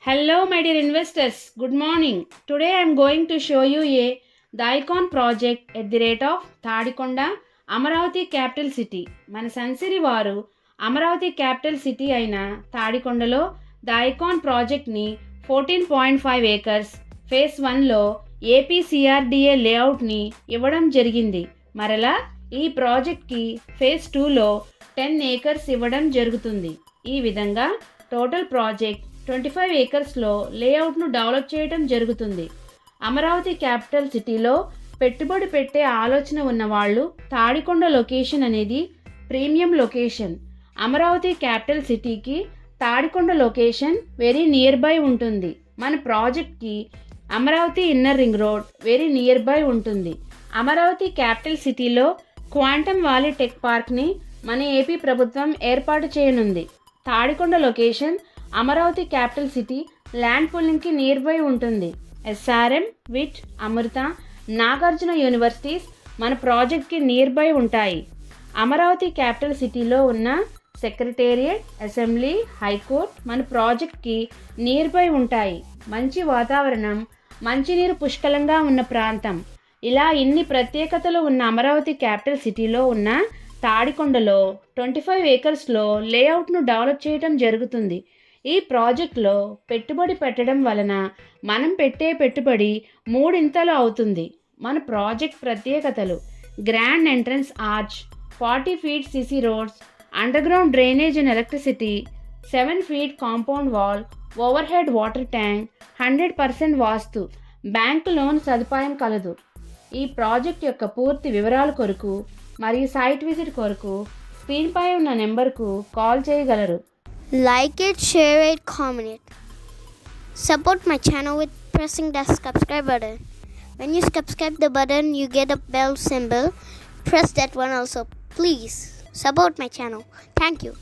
Hello, my dear investors. Good morning. Today I am going to show you the icon project at the rate of Thadikonda, Amaravati capital city. మన సంసిరి వారు Amaravati capital city అయిన తాడికొండలో the icon ప్రాజెక్ట్ని 14.5 acres phase 1లో APCRDA లేఅవుట్ని ఇవ్వడం జరిగింది. మరలా ఈ ప్రాజెక్ట్కి phase 2లో 10 ఏకర్స్ ఇవ్వడం జరుగుతుంది. ఈ విధంగా టోటల్ ప్రాజెక్ట్ 25 ఏకర్స్లో లేఅవుట్ను డెవలప్ చేయడం జరుగుతుంది. అమరావతి క్యాపిటల్ సిటీలో పెట్టుబడి పెట్టే ఆలోచన ఉన్నవాళ్ళు తాడికొండ లొకేషన్ అనేది ప్రీమియం లొకేషన్. అమరావతి క్యాపిటల్ సిటీకి Tadikonda location very near by ఉంటుంది. మన ప్రాజెక్ట్కి Amaravati inner ring road very near by ఉంటుంది. అమరావతి క్యాపిటల్ సిటీలో క్వాంటమ్ వ్యాలీ టెక్ పార్క్ని మన ఏపీ ప్రభుత్వం ఏర్పాటు చేయనుంది. Tadikonda location Amaravati capital city land పూలింగ్కి నియర్ బై ఉంటుంది. SRM, VIT, Amrita, Nagarjuna universities మన ప్రాజెక్ట్కి నియర్ బై ఉంటాయి. అమరావతి క్యాపిటల్ సిటీలో ఉన్న సెక్రటేరియట్, అసెంబ్లీ, హైకోర్ట్ మన ప్రాజెక్ట్కి నియర్ బై ఉంటాయి. మంచి వాతావరణం, మంచినీరు పుష్కలంగా ఉన్న ప్రాంతం, ఇలా ఇన్ని ప్రత్యేకతలు ఉన్న అమరావతి క్యాపిటల్ సిటీలో ఉన్న తాడికొండలో 25 ఏకర్స్లో లేఅవుట్ను డెవలప్ చేయడం జరుగుతుంది. ఈ ప్రాజెక్టులో పెట్టుబడి పెట్టడం వలన మనం పెట్టే పెట్టుబడి 3 ఇంతలు అవుతుంది. మన ప్రాజెక్ట్ ప్రత్యేకతలు: grand entrance arch, 40 feet CC roads, under ground drainage and electricity, 7 feet compound wall, over head water tank, 100% vastu, bank loan సదుపాయం కలదు. ఈ ప్రాజెక్ట్ యొక్క పూర్తి వివరాల కొరకు మరియు సైట్ విజిట్ కొరకు స్క్రీన్పై ఉన్న నెంబర్కు కాల్ చేయగలరు. Like it, share it, comment it. Support my channel with pressing the subscribe button. When you subscribe the button, you get a bell symbol. Press that one also. Please support my channel. Thank you.